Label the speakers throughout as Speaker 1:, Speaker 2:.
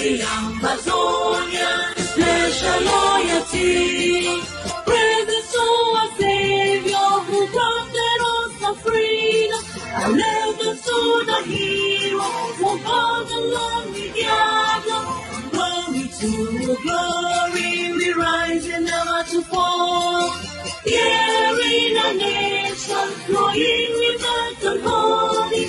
Speaker 1: the Ambazonian, special loyalty. Praise to our Savior who granted us the freedom. Allegiance to the hero for God alone we gather. Glory to glory, we rise and never to fall. Here in a nation, flowing with the holy.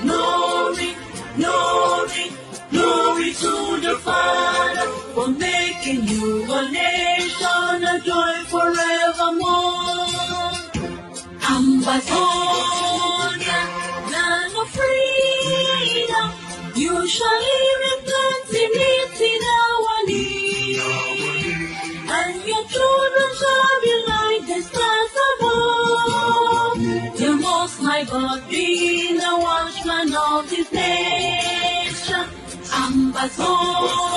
Speaker 1: Glory, glory, glory to the Father for making you a nation, a joy forevermore. Ambazonian, land of freedom, you shall live in plenty, meeting our need, and your children shall be like the stars above. The Most High God being the watchman of this nation. Ambazonian,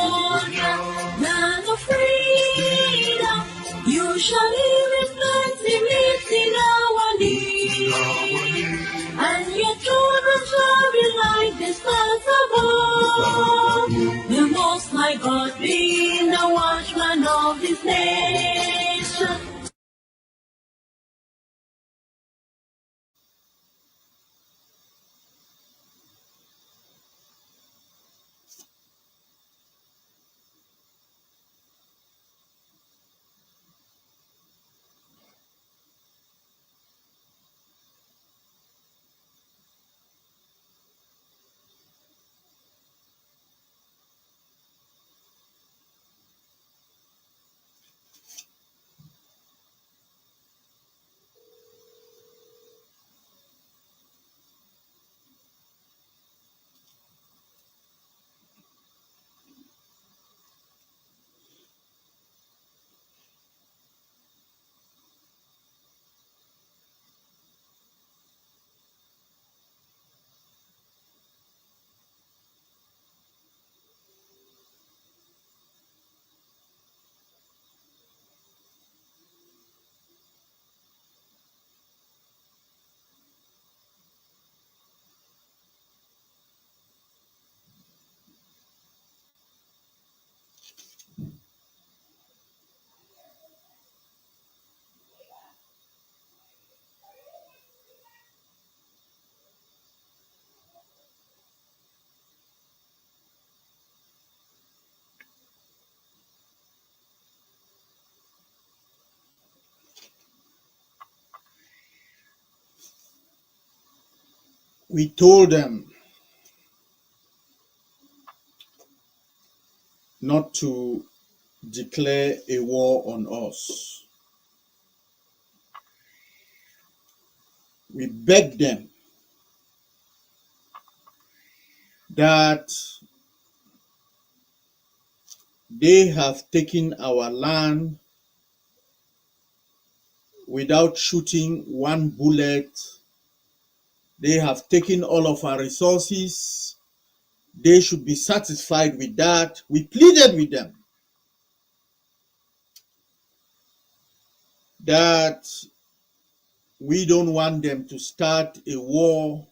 Speaker 1: land of freedom, you shall live in plenty, meeting our need, and your children shall be like the stars above. The Most High God being the watchman of this nation.
Speaker 2: We told them not to declare a war on us. We begged them that they have taken our land without shooting one bullet. They have taken all of our resources. They should be satisfied with that. We pleaded with them that we don't want them to start a war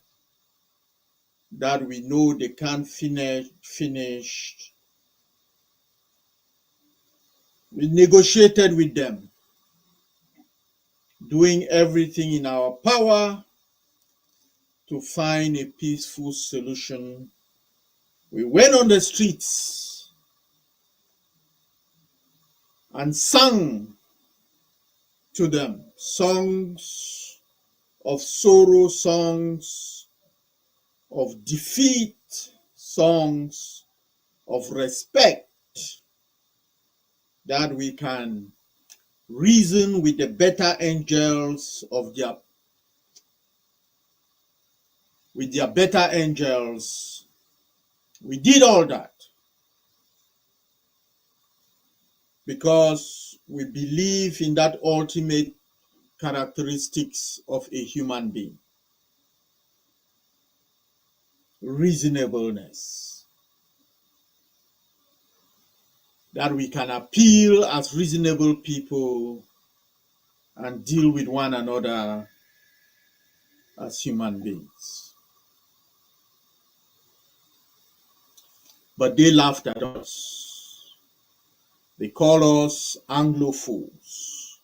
Speaker 2: that we know they can't finish. We negotiated with them, doing everything in our power to find a peaceful solution. We went on the streets and sang to them songs of sorrow, songs of defeat, songs of respect, that we can reason with the better angels of their better angels. We did all that because we believe in that ultimate characteristics of a human being: reasonableness. That we can appeal as reasonable people and deal with one another as human beings. but they laughed at us. They call us Anglophones.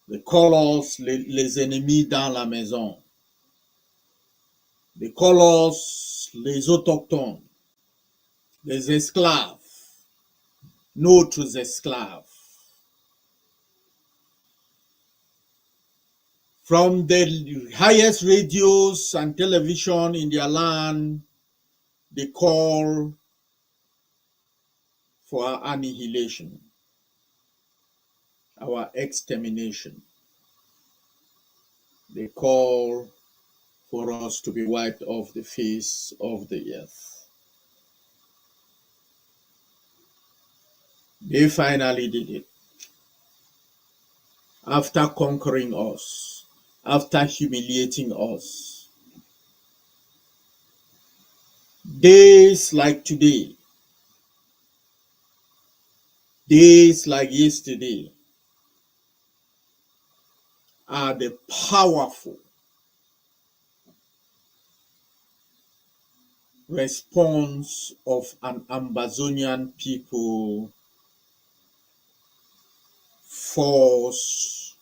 Speaker 2: They call us les ennemis dans la maison. They call us les autochtones, les esclaves, notre esclaves. From the highest radios and television in their land, they call for our annihilation, our extermination. They call for us to be wiped off the face of the earth. They finally did it. After conquering us, after humiliating us. Days like today, days like yesterday, are the powerful response of an Ambazonian people forced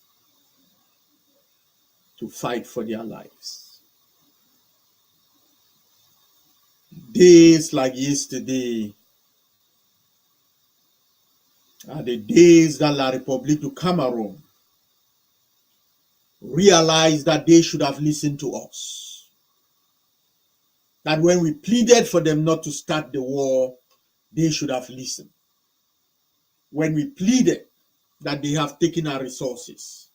Speaker 2: to fight for their lives. Days like yesterday are the days that La République du Cameroon realized that they should have listened to us. That when we pleaded for them not to start the war, they should have listened. When we pleaded that they have taken our resources,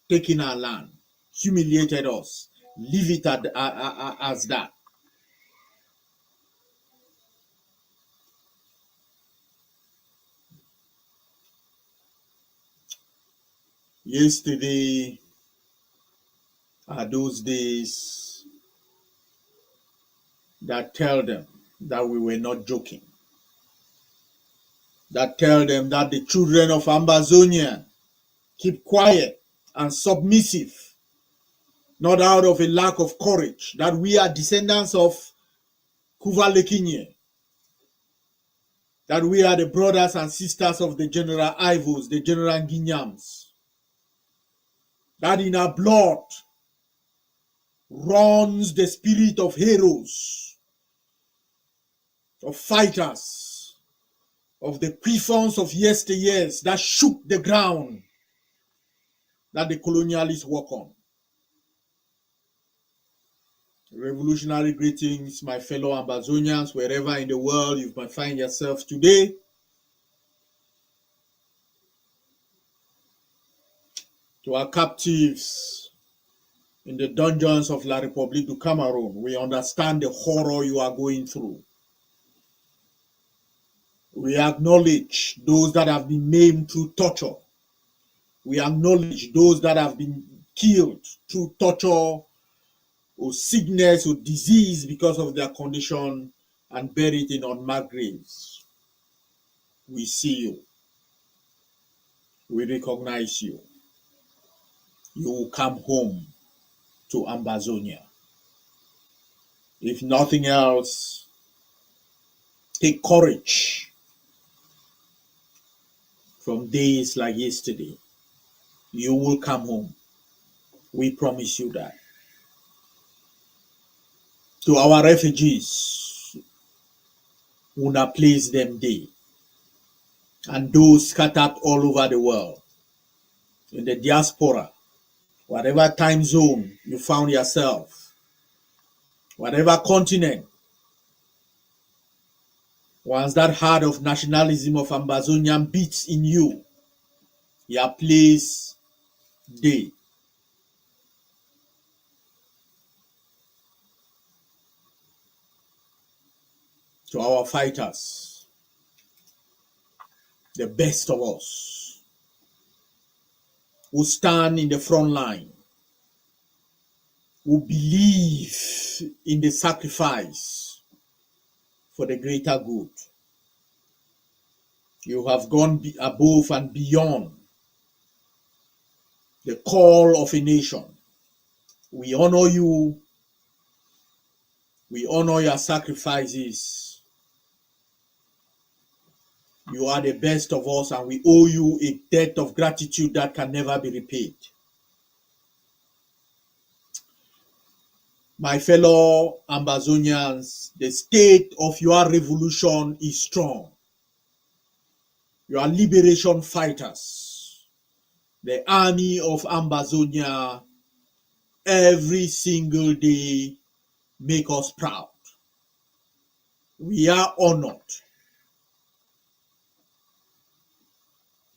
Speaker 2: taken our land, humiliated us, leave it as that. Yesterday are those days that tell them that we were not joking. That tell them that the children of Ambazonian keep quiet and submissive, not out of a lack of courage, that we are descendants of Kuva-Lekinye, that we are the brothers and sisters of the General Ivos, the General Ginyams, that in our blood runs the spirit of heroes, of fighters, of the quiffons of yesteryears that shook the ground that the colonialists walk on. Revolutionary greetings, my fellow Ambazonians, wherever in the world you might find yourself today. To our captives in the dungeons of La République du Cameroon, we understand the horror you are going through. We acknowledge those that have been maimed through torture. We acknowledge those that have been killed through torture or sickness or disease because of their condition and buried in unmarked graves. We see you. We recognize you. You will come home to Ambazonia. If nothing else, take courage from days like yesterday. You will come home. We promise you that. To our refugees, una place them day, and those scattered all over the world, in the diaspora, whatever time zone you found yourself, whatever continent, once that heart of nationalism of Ambazonian beats in you, your place day. To our fighters, the best of us, who stand in the front line, who believe in the sacrifice for the greater good. You have gone above and beyond the call of a nation. We honor you. We honor your sacrifices. You are the best of us, and we owe you a debt of gratitude that can never be repaid. My fellow Ambazonians, the state of your revolution is strong. You are liberation fighters. The army of Ambazonia, every single day, make us proud. We are honored.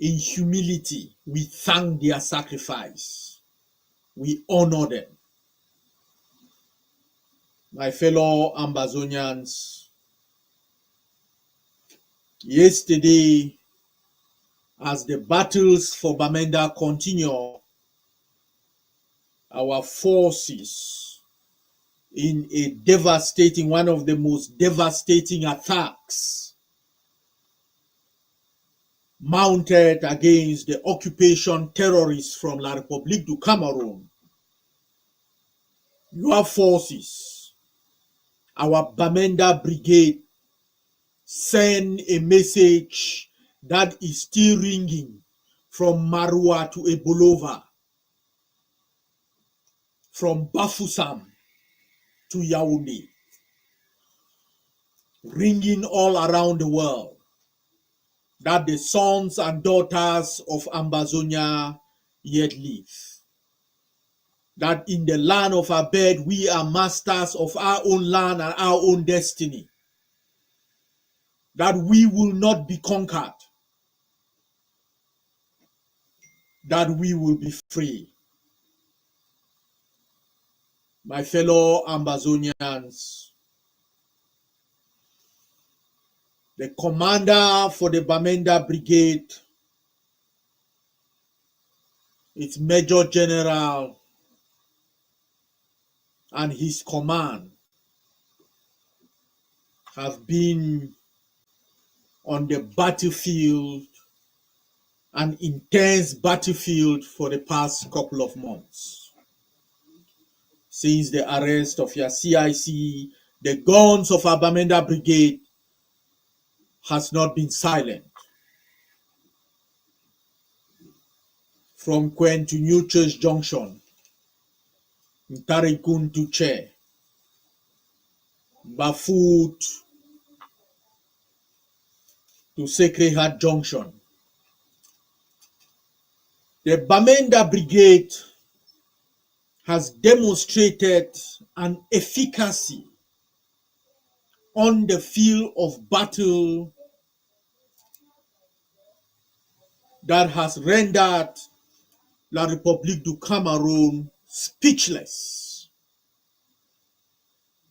Speaker 2: In humility, we thank their sacrifice. We honor them. My fellow Ambazonians, yesterday, as the battles for Bamenda continue, our forces in one of the most devastating attacks mounted against the occupation terrorists from La République du Cameroon. Your forces, our Bamenda Brigade, send a message that is still ringing from Marua to Ebolova, from Bafoussam to Yaoundé, ringing all around the world, that the sons and daughters of Ambazonia yet live. That in the land of our bed, we are masters of our own land and our own destiny. That we will not be conquered. That we will be free. My fellow Ambazonians, the commander for the Bamenda Brigade, it's Major General, and his command have been on the battlefield, an intense battlefield for the past couple of months. Since the arrest of your CIC, the guns of our Bamenda Brigade has not been silent. From Kwen to New Church Junction, Ntarikun to Che, Bafut to Sacred Heart Junction. The Bamenda Brigade has demonstrated an efficacy on the field of battle that has rendered La République du Cameroon speechless.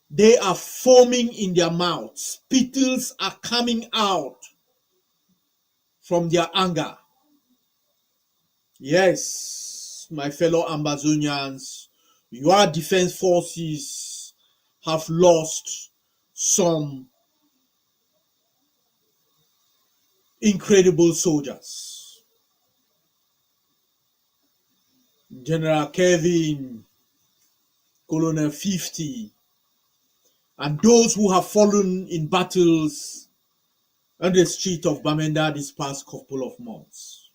Speaker 2: They are foaming in their mouths. Spittles are coming out from their anger. Yes, my fellow Ambazonians, your defense forces have lost some incredible soldiers. General Kevin, Colonel 50, and those who have fallen in battles on the street of Bamenda this past couple of months.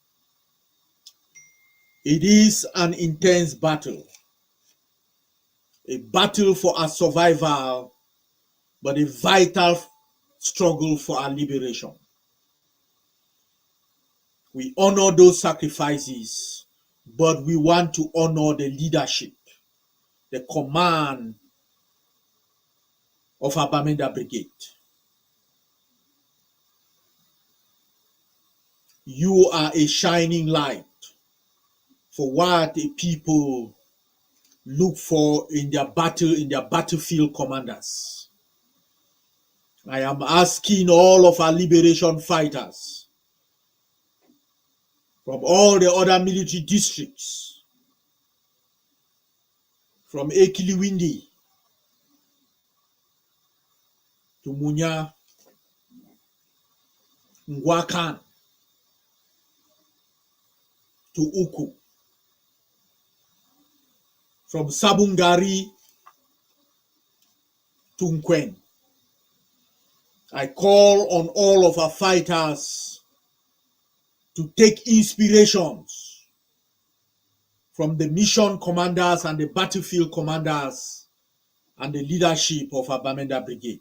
Speaker 2: It is an intense battle, a battle for our survival, but a vital struggle for our liberation. We honor those sacrifices, but we want to honor the leadership, the command of our Bamenda Brigade. You are a shining light for what the people look for in their battlefield commanders. I am asking all of our liberation fighters from all the other military districts, from Ekiliwindi to Munya, Ngwakan to Uku, from Sabungari to Nkwen, I call on all of our fighters to take inspirations from the mission commanders and the battlefield commanders and the leadership of our Bamenda Brigade.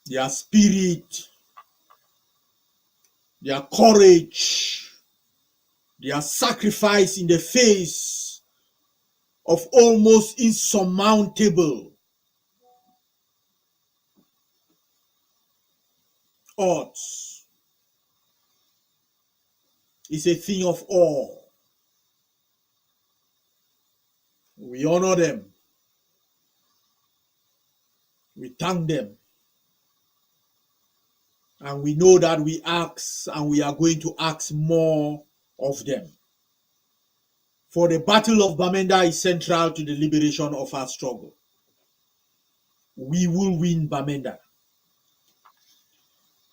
Speaker 2: Their spirit, their courage, their sacrifice in the face of almost insurmountable odds is a thing of awe. We honor them. We thank them. And we know that we ask and we are going to ask more of them. For the Battle of Bamenda is central to the liberation of our struggle. We will win Bamenda.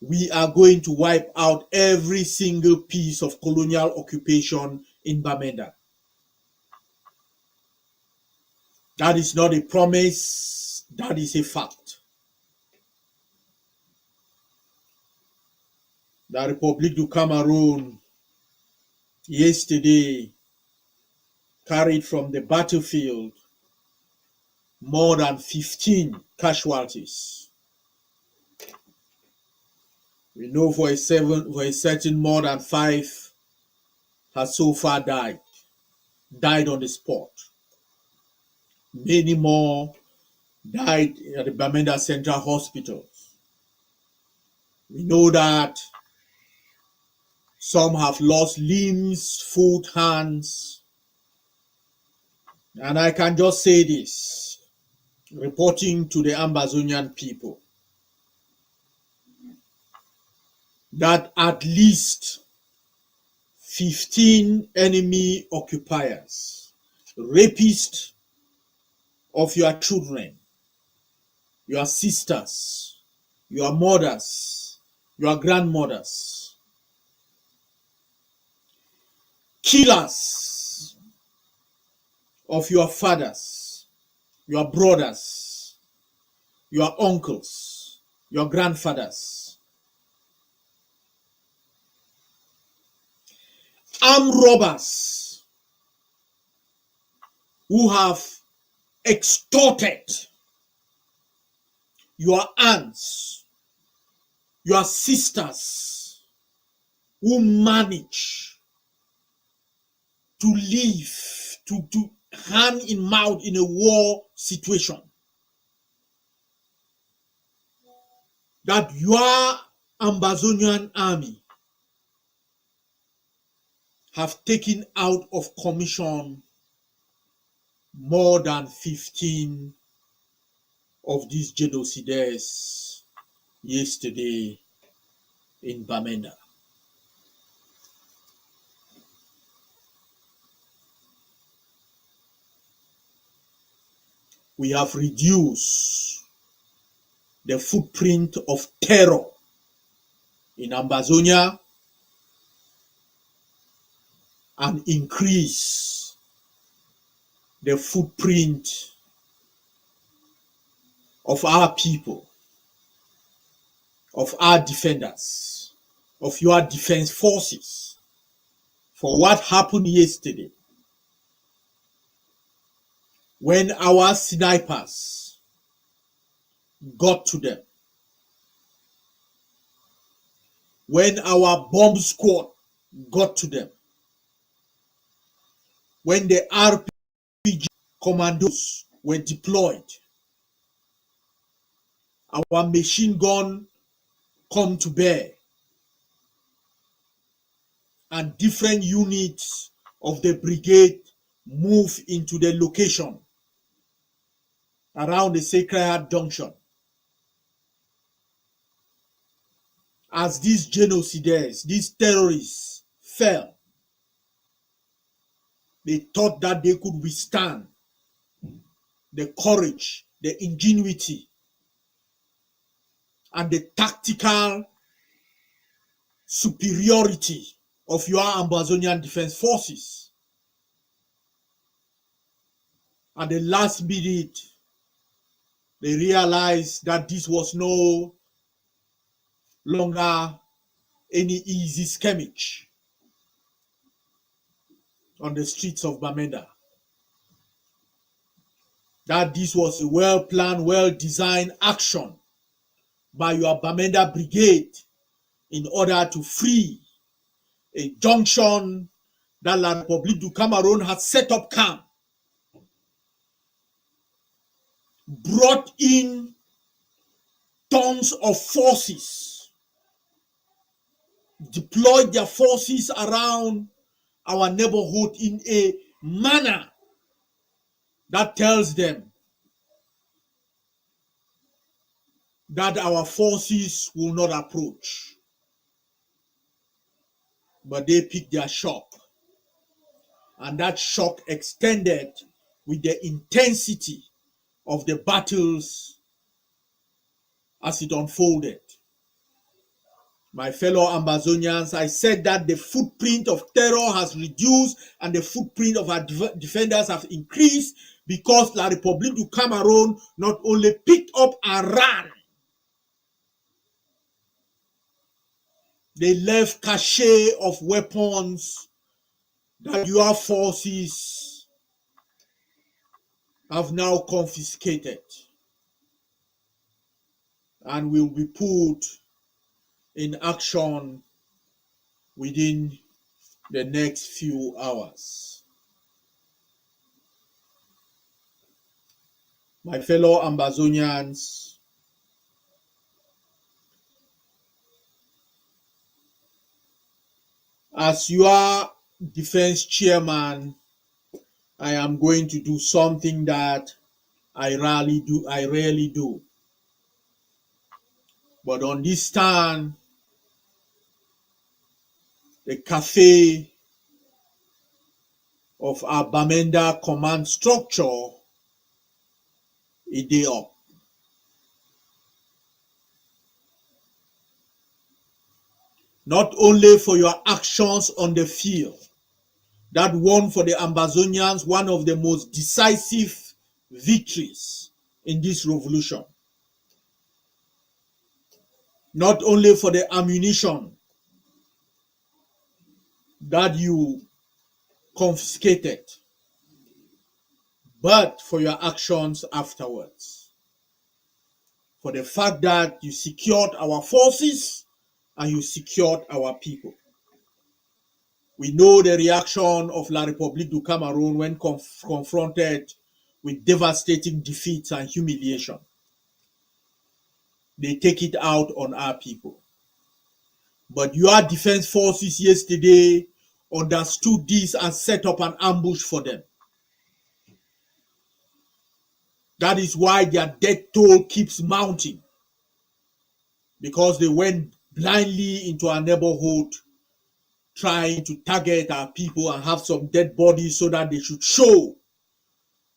Speaker 2: We are going to wipe out every single piece of colonial occupation in Bamenda. That is not a promise, that is a fact. The Republic du Cameroon yesterday carried from the battlefield more than 15 casualties. We know for a certain more than 5 has so far died on the spot. Many more died at the Bamenda Central Hospital. We know that some have lost limbs, foot, hands. And I can just say this, reporting to the Ambazonian people, that at least 15 enemy occupiers, rapists of your children, your sisters, your mothers, your grandmothers, killers of your fathers, your brothers, your uncles, your grandfathers, armed robbers who have extorted your aunts, your sisters, who manage to live, to hand in mouth in a war situation. That your Ambazonian army have taken out of commission more than 15 of these genocides yesterday in Bamenda. We have reduced the footprint of terror in Ambazonia and increase the footprint of our people, of our defenders, of your defense forces, for what happened yesterday when our snipers got to them, when our bomb squad got to them, when the RPG commandos were deployed, our machine gun come to bear, and different units of the brigade move into the location around the Sacred Heart Junction. As these genocidaires, these terrorists fell, they thought that they could withstand the courage, the ingenuity, and the tactical superiority of your Ambazonian defense forces. At the last minute, They realized that this was no longer any easy skirmish on the streets of Bamenda. That this was a well-planned, well-designed action by your Bamenda Brigade in order to free a junction that La République du Cameroon had set up camp, brought in tons of forces, deployed their forces around our neighborhood in a manner that tells them that our forces will not approach. But they picked their shock, and that shock extended with the intensity of the battles as it unfolded. My fellow Ambazonians, I said that the footprint of terror has reduced and the footprint of our defenders have increased because La République du Cameroon not only picked up and ran, they left cache of weapons that your forces have now confiscated and will be put in action within the next few hours. My fellow Ambazonians, as your defense chairman, I am going to do something that I rarely do. But on this stand, the cafe of our Bamenda command structure is day up. Not only for your actions on the field, that won for the Ambazonians one of the most decisive victories in this revolution. Not only for the ammunition that you confiscated, but for your actions afterwards. For the fact that you secured our forces and you secured our people. We know the reaction of La République du Cameroun when confronted with devastating defeats and humiliation. They take it out on our people. But your defense forces yesterday understood this and set up an ambush for them. That is why their death toll keeps mounting. Because they went blindly into our neighborhood trying to target our people and have some dead bodies so that they should show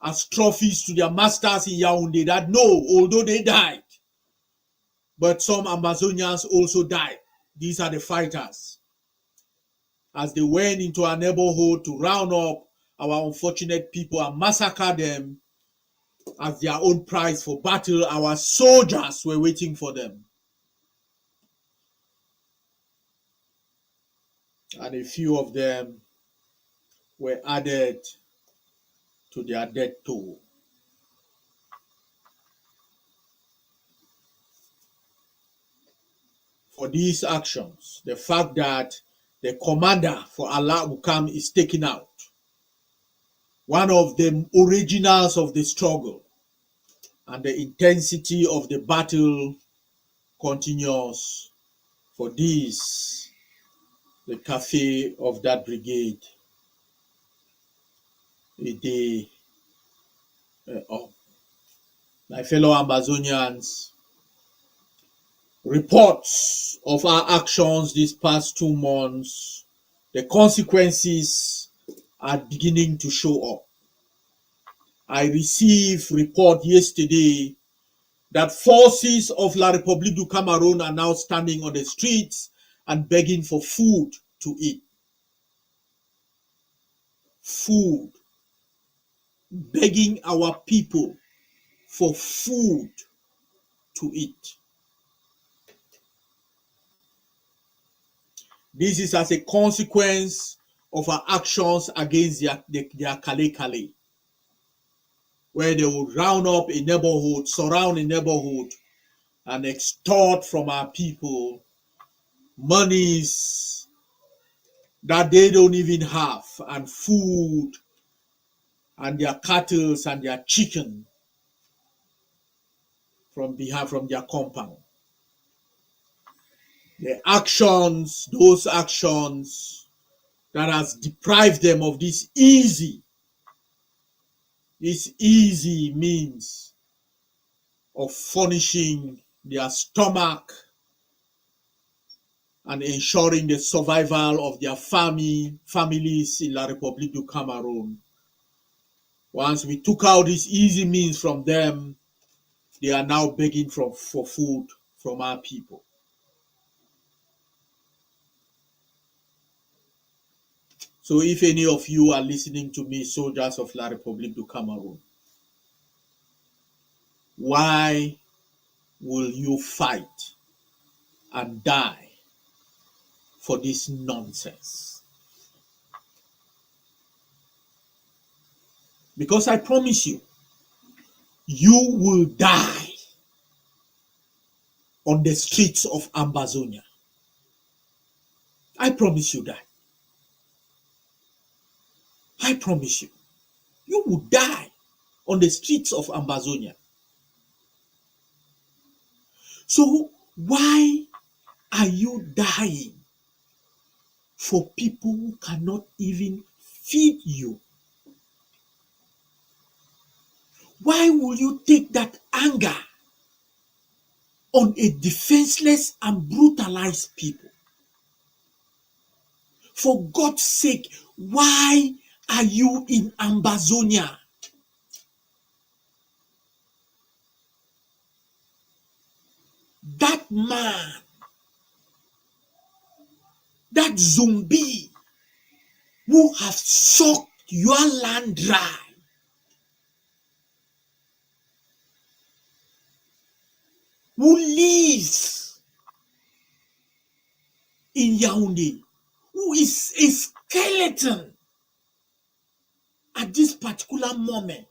Speaker 2: as trophies to their masters in Yaoundé that no, although they died, but some Ambazonians also died. These are the fighters. As they went into our neighborhood to round up our unfortunate people and massacre them as their own prize for battle, our soldiers were waiting for them. And a few of them were added to their death toll. For these actions, the fact that the commander for Allah Bukam is taken out, one of the originals of the struggle, and the intensity of the battle continues. For this, the cafe of that brigade, a day up. My fellow Ambazonians, reports of our actions these past 2 months, the consequences are beginning to show up. I received report yesterday that forces of La République du Cameroun are now standing on the streets and begging for food to eat. Food. Begging our people for food to eat. This is as a consequence of our actions against their Kale, where they will round up a neighborhood, surround a neighborhood, and extort from our people monies that they don't even have, and food, and their cattle and their chicken from their compound. The actions, those actions that has deprived them of this easy means of furnishing their stomach and ensuring the survival of their families in La République du Cameroon. Once we took out this easy means from them, they are now begging for food from our people. So if any of you are listening to me, soldiers of La République du Cameroon, why will you fight and die for this nonsense? Because I promise you, you will die on the streets of Ambazonia. I promise you that. I promise you, you will die on the streets of Ambazonia. So why are you dying for people who cannot even feed you? Why will you take that anger on a defenseless and brutalized people? For God's sake, why are you in Ambazonia? That man, that zombie who have sucked your land dry, who lives in Yaoundé, who is a skeleton at this particular moment,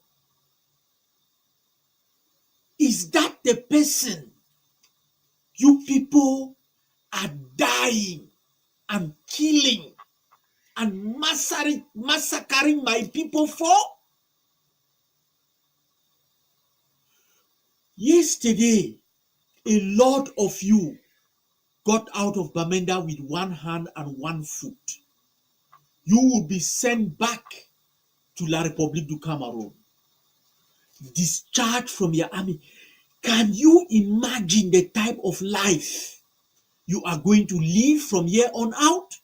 Speaker 2: is that the person you people are dying and killing and massacring my people for? Yesterday, a lot of you got out of Bamenda with one hand and one foot. You will be sent back to La République du Cameroon, discharged from your army. Can you imagine the type of life you are going to live from here on out?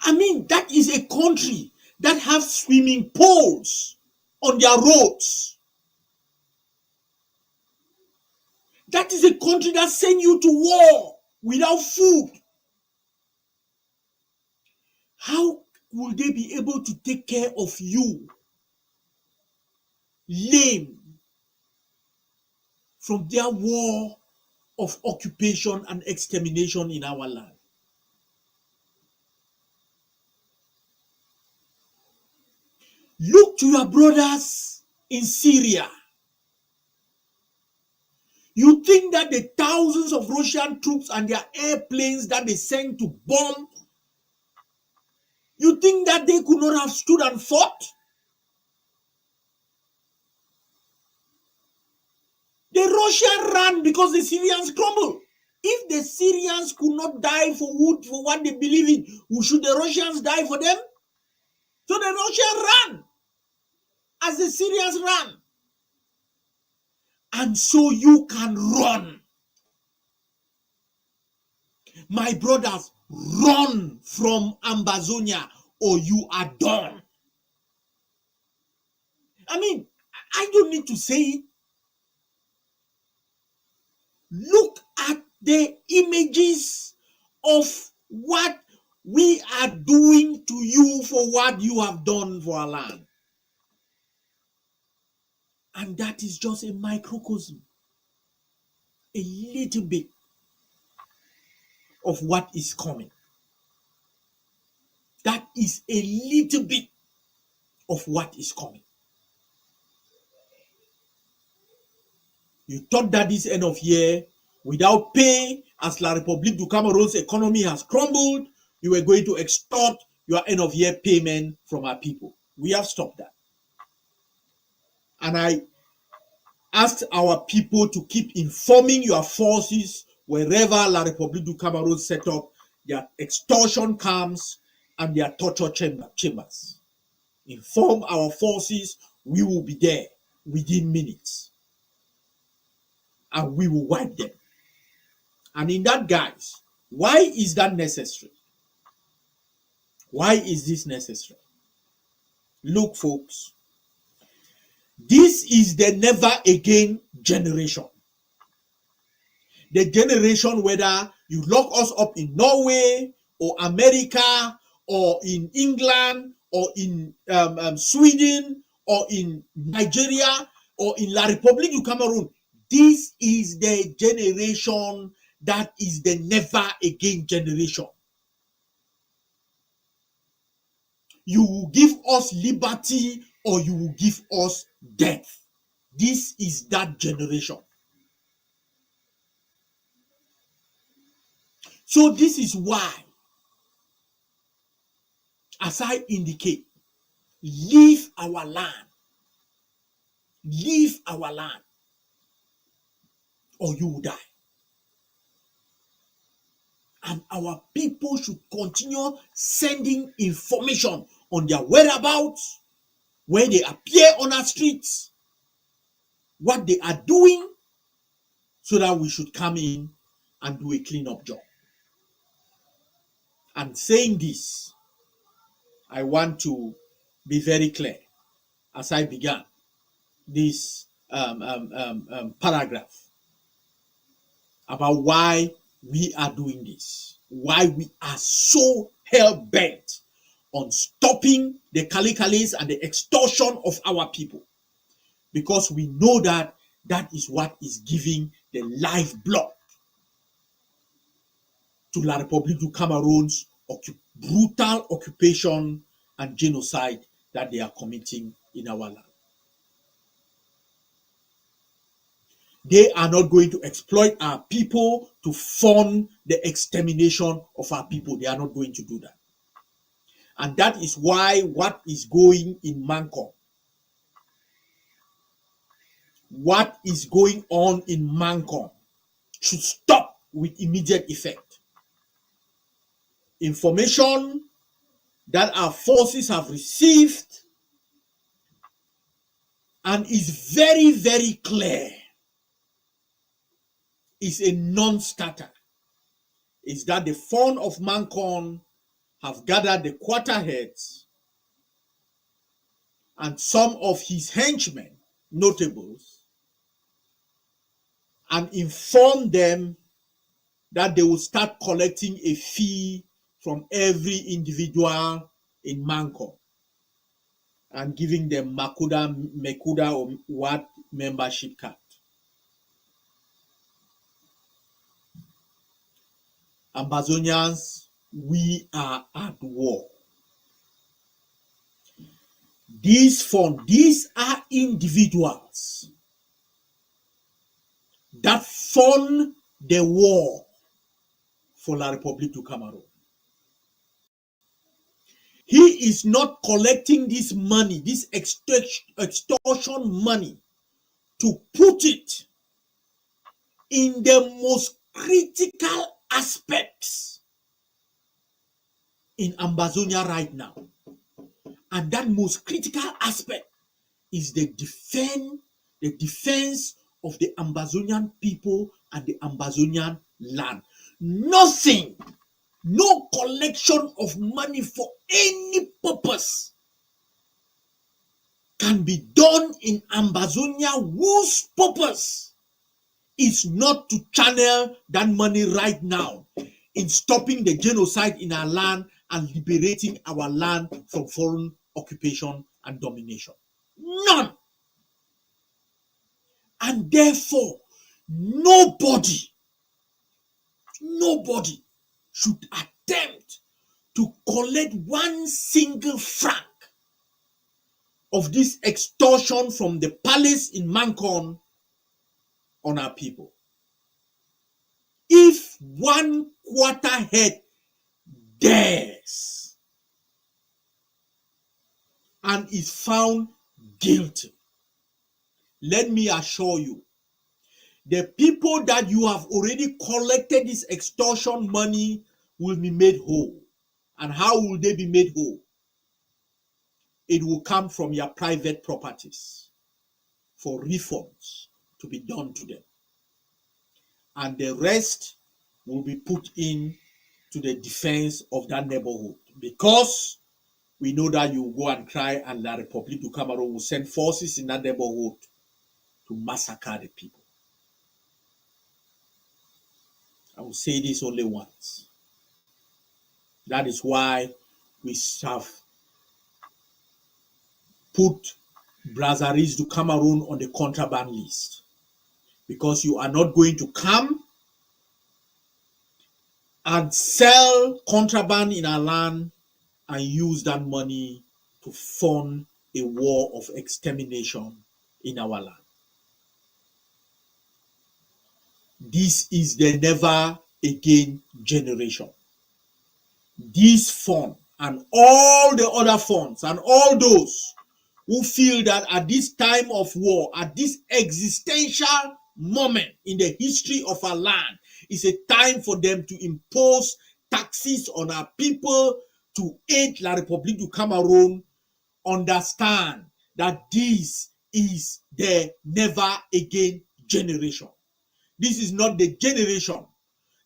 Speaker 2: I mean, that is a country that has swimming pools on their roads. That is a country that sent you to war without food. How will they be able to take care of you, lame, from their war of occupation and extermination in our land? Look to your brothers in Syria. You think that the thousands of Russian troops and their airplanes that they sent to bomb, you think that they could not have stood and fought? The Russians ran because the Syrians crumbled. If the Syrians could not die for what they believe in, should the Russians die for them? So the Russians ran as the Syrians ran. And so you can run. My brothers, run from Ambazonia or you are done. I mean, I don't need to say it. Look at the images of what we are doing to you for what you have done for our land. And that is just a microcosm, a little bit of what is coming. That is a little bit of what is coming. You thought that this end of year, without pay, as La République du Cameroon's economy has crumbled, you were going to extort your end of year payment from our people. We have stopped that. And I asked our people to keep informing your forces wherever La République du Cameroon set up their extortion camps and their torture chambers. Inform our forces, we will be there within minutes. And we will wipe them. And in that, guys, why is that necessary? Why is this necessary? Look, folks, this is the never again generation. The generation whether you lock us up in Norway or America or in England or in Sweden or in Nigeria or in La République du Cameroon. This is the generation that is the never again generation. You will give us liberty or you will give us death. This is that generation. So this is why, as I indicate, leave our land. Leave our land or you will die. And our people should continue sending information on their whereabouts, where they appear on our streets, what they are doing, so that we should come in and do a cleanup job. And saying this, I want to be very clear as I began this paragraph about why we are doing this, why we are so hell-bent on stopping the Kalikalis and the extortion of our people. Because we know that that is what is giving the lifeblood to La République du Cameroon's brutal occupation and genocide that they are committing in our land. They are not going to exploit our people to fund the extermination of our people. They are not going to do that. And that is why what is going in Mancom, what is going on in Mancom should stop with immediate effect. Information that our forces have received and is very, very clear is a non-starter. Is that the fund of Mancom have gathered the quarterheads and some of his henchmen, notables, and inform them that they will start collecting a fee from every individual in Mancom and giving them Mekuda or what membership card. Ambazonians, we are at war. These are individuals that fund the war for La République du Cameroon. He is not collecting this money, this extortion money, to put it in the most critical aspects in Ambazonia right now. And that most critical aspect is the defense of the Ambazonian people and the Ambazonian land. Nothing, no collection of money for any purpose can be done in Ambazonia whose purpose is not to channel that money right now in stopping the genocide in our land and liberating our land from foreign occupation and domination. None. And therefore, nobody should attempt to collect one single franc of this extortion from the palace in Mancon on our people. If one quarter head dares and is found guilty, let me assure you, the people that you have already collected this extortion money will be made whole. And how will they be made whole? It will come from your private properties for refunds to be done to them. And the rest will be put in to the defense of that neighborhood, because we know that you will go and cry and La République du Cameroon will send forces in that neighborhood to massacre the people. I will say this only once. That is why we have put Brasseries du Cameroon on the contraband list, because you are not going to come and sell contraband in our land and use that money to fund a war of extermination in our land. This is the never again generation. This fund and all the other funds and all those who feel that at this time of war, at this existential moment in the history of our land, is a time for them to impose taxes on our people to aid La République du Cameroon, understand that this is the never again generation. This is not the generation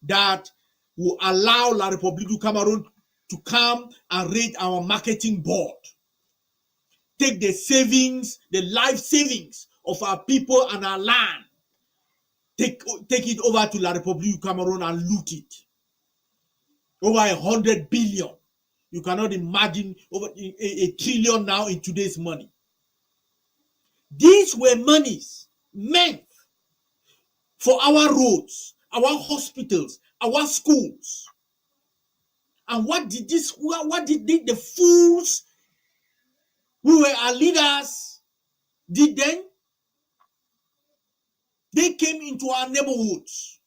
Speaker 2: that will allow La République du Cameroon to come and raid our marketing board, take the savings, the life savings of our people and our land, take it over to La République du Cameroon and loot it. Over 100 billion. You cannot imagine over a trillion now in today's money. These were monies meant for our roads, our hospitals, our schools. And what did the fools who were our leaders did then? They came into our neighborhoods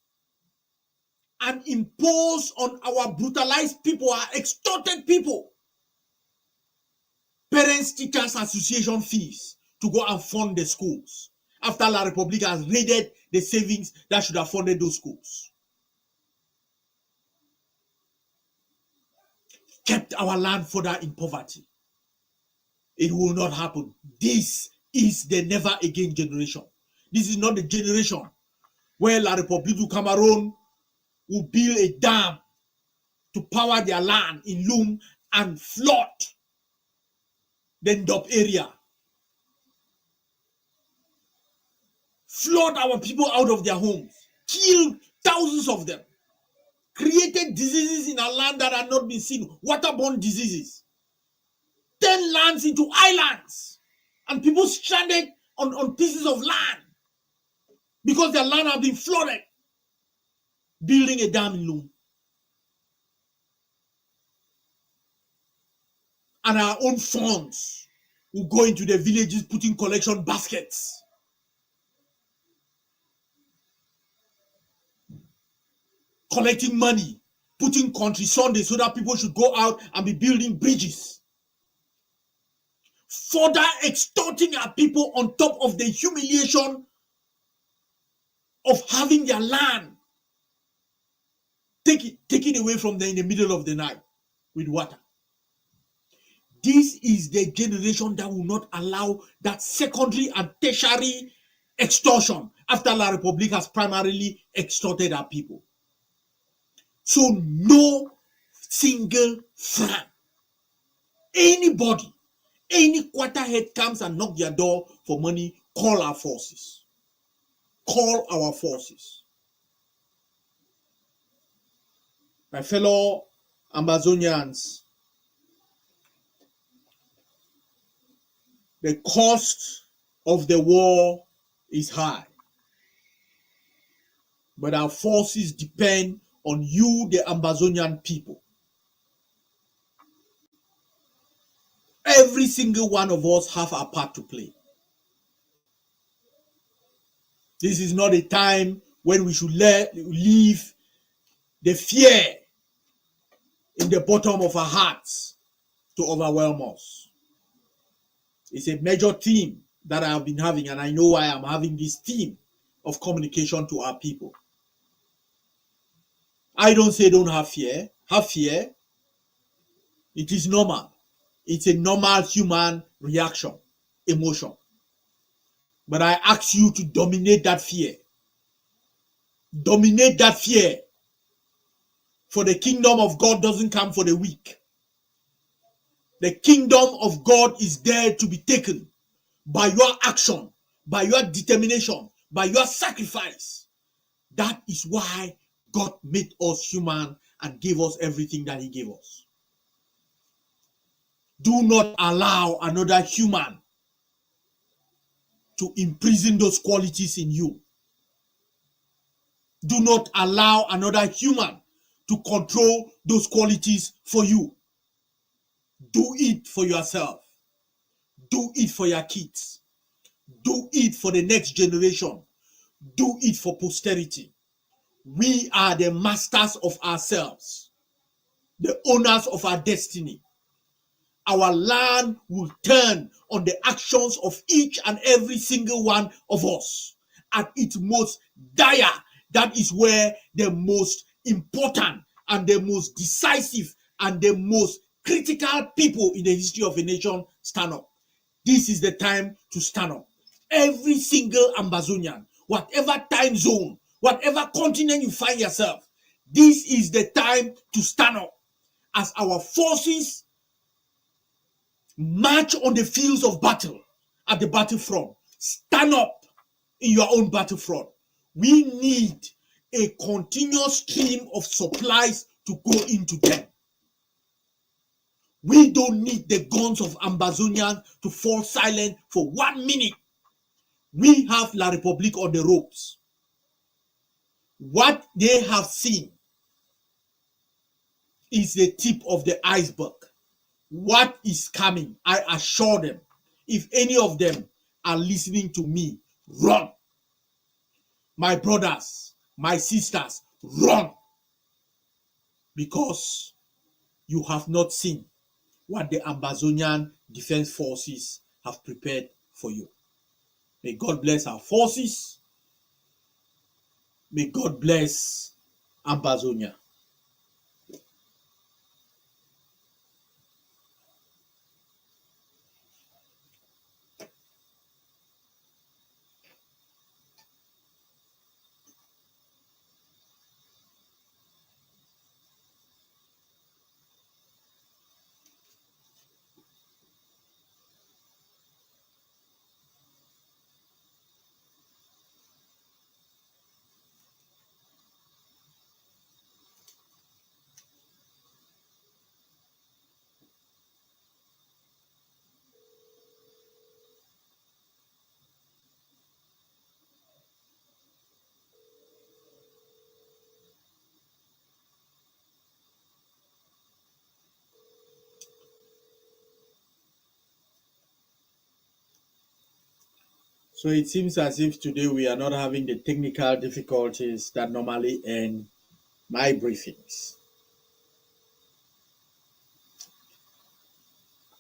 Speaker 2: and imposed on our brutalized people, our extorted people, parents teachers association fees to go and fund the schools after La République has raided the savings that should have funded those schools. Kept our land further in poverty. It will not happen. This is the never again generation. This is not the generation where La République du Cameroon will build a dam to power their land in Loom and flood the Ndop area. Flood our people out of their homes. Kill thousands of them. Created diseases in our land that had not been seen. Waterborne diseases. Turn lands into islands. And people stranded on pieces of land because their land have been flooded. Building a dam in Loom. And our own funds will go into the villages putting collection baskets. Collecting money, putting country Sunday so that people should go out and be building bridges. Further extorting our people on top of the humiliation of having their land taken away from them in the middle of the night with water. This is the generation that will not allow that secondary and tertiary extortion after La République has primarily extorted our people. So no single franc. Anybody, any quarterhead comes and knock their door for money, call our forces. Call our forces. My fellow Ambazonians, the cost of the war is high. but our forces depend on you, the Ambazonian people. Every single one of us have a part to play. This is not a time when we should leave the fear in the bottom of our hearts to overwhelm us. It's a major theme that I have been having, and I know why I'm having this theme of communication to our people. I don't say don't have fear. Have fear. It is normal. It's a normal human reaction, emotion. But I ask you to dominate that fear. Dominate that fear. For the kingdom of God doesn't come for the weak. The kingdom of God is there to be taken by your action, by your determination, by your sacrifice. That is why God made us human and gave us everything that he gave us. Do not allow another human to imprison those qualities in you. Do not allow another human to control those qualities for you. Do it for yourself. Do it for your kids. Do it for the next generation. Do it for posterity. We are the masters of ourselves, the owners of our destiny. Our land will turn on the actions of each and every single one of us. At its most dire, that is where the most important and the most decisive and the most critical people in the history of a nation stand up. This is the time to stand up. Every single Ambazonian, whatever time zone, whatever continent you find yourself, this is the time to stand up. As our forces march on the fields of battle, at the battlefront, stand up in your own battlefront. We need a continuous stream of supplies to go into them. We don't need the guns of Ambazonians to fall silent for 1 minute. We have La République on the ropes. What they have seen is the tip of the iceberg. What is coming, I assure them, if any of them are listening to me, run. My brothers, my sisters, run. Because you have not seen what the Ambazonian Defense Forces have prepared for you. May God bless our forces. May God bless Ambazonia. So it seems as if today we are not having the technical difficulties that normally end my briefings.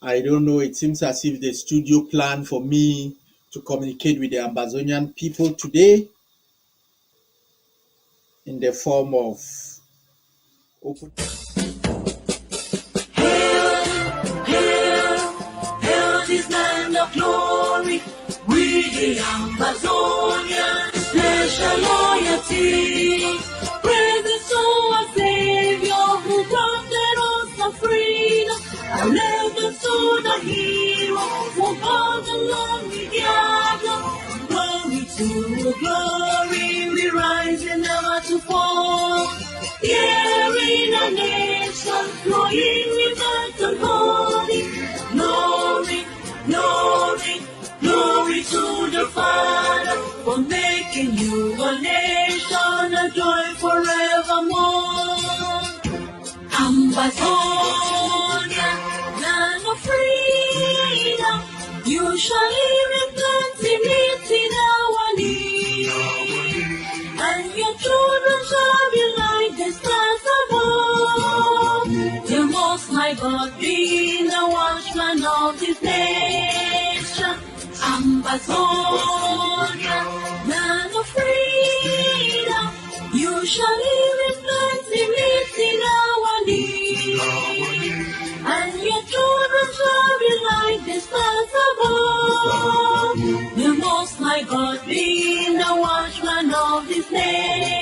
Speaker 2: I don't know, it seems as if the studio planned for me to communicate with the Ambazonian people today in the form of open.
Speaker 1: Hail this land of glory. We the Ambazonian, special loyalty. Praise to our Savior who granted us the freedom. And never to the hero who called the lonely gather. Glory to glory, we rise and never to fall. Here in a nation, flowing with the holy. Glory, glory, glory to the Father. Ambazonian, land of freedom, you shall live in plenty, meet in our need. And your children shall be like the stars above. The Most High God being the watchman of this nation. Ambazonian, land of freedom, you shall live in plenty, meet in our need. And your children shall be like the stars above. The Most High God being the watchman of this nation.